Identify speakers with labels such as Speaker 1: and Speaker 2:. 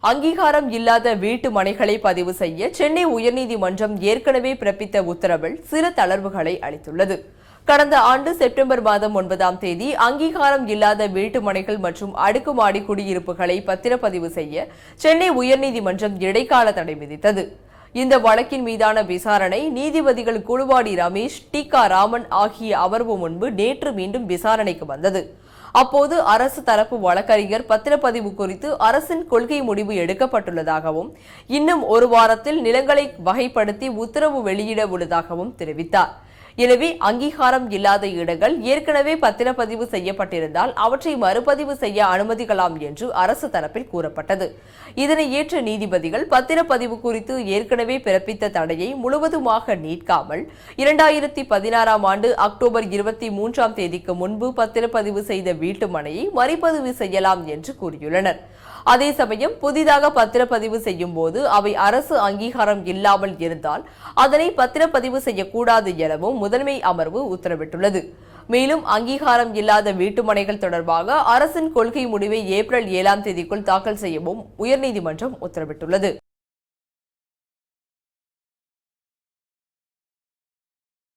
Speaker 1: அங்கீகாரம் இல்லாத வீட்டு மனைகளை பதிவு செய்ய சென்னை உயர்நீதிமன்றம் ஏற்கனவே பிறப்பித்த உத்தரவில் சில தளர்வுகளை அளித்துள்ளது. கடந்த ஆண்டு செப்டம்பர் மாதம் 9ஆம் தேதி அங்கீகாரம் இல்லாத வீட்டு மனைகள் மற்றும் அடுக்குமாடி குடியிருப்புகளை பத்திரப்பதிவு செய்ய சென்னை உயர்நீதிமன்றம் இடைக்கால தடை விதித்தது. இந்த வழக்கின் மீதான விசாரணை நீதிபதிகள் குழுவாடி ரமேஷ், டி.க. ராமன் ஆகிய அமர்வு முன்பு நேற்று மீண்டும் விசாரணைக்கு வந்தது. அப்போது அரசு தரப்பு வழக்கறிஞர் பத்திரப்பதிவு குறித்து அரசின் கொள்கை முடிவு எடுக்கப்பட்டுள்ளதாகவும் இன்னும் ஒரு வாரத்தில் நிலங்களை வகைப்படுத்தி உத்தரவு வெளியிட உள்ளதாகவும் தெரிவித்தார். எனவே அங்கீகாரம் இல்லாத இடங்கள் ஏற்கனவே பத்திரப்பதிவு செய்யப்பட்டிருந்தால் அவற்றை மறுபதிவு செய்ய அனுமதிக்கலாம் என்று அரசு தரப்பில் கூறப்பட்டது. இதனை ஏற்ற நீதிபதிகள் பத்திரப்பதிவு குறித்து ஏற்கனவே பிறப்பித்த தடையை முழுவதுமாக நீட்காமல் 2016ஆம் ஆண்டு அக்டோபர் 23ஆம் தேதிக்கு முன்பு பத்திரப்பதிவு செய்த வீட்டு மனையை மறுபதிவு செய்யலாம் என்று கூறியுள்ளனர். அதே சமயம் புதிதாக பத்திரப்பதிவு செய்யும் போது அவை அரசு அங்கீகாரம் இல்லாமல் இருந்தால் அதனை பத்திரப்பதிவு செய்யக்கூடாது எனவும் முதன்மை அமர்வு உத்தரவிட்டுள்ளது. மேலும் அங்கீகாரம் இல்லாத வீட்டுமனைகள் தொடர்பாக அரசின் கொள்கை முடிவை ஏப்ரல் 7ஆம் தேதிக்குள் தாக்கல் செய்யவும் உயர்நீதிமன்றம் உத்தரவிட்டுள்ளது.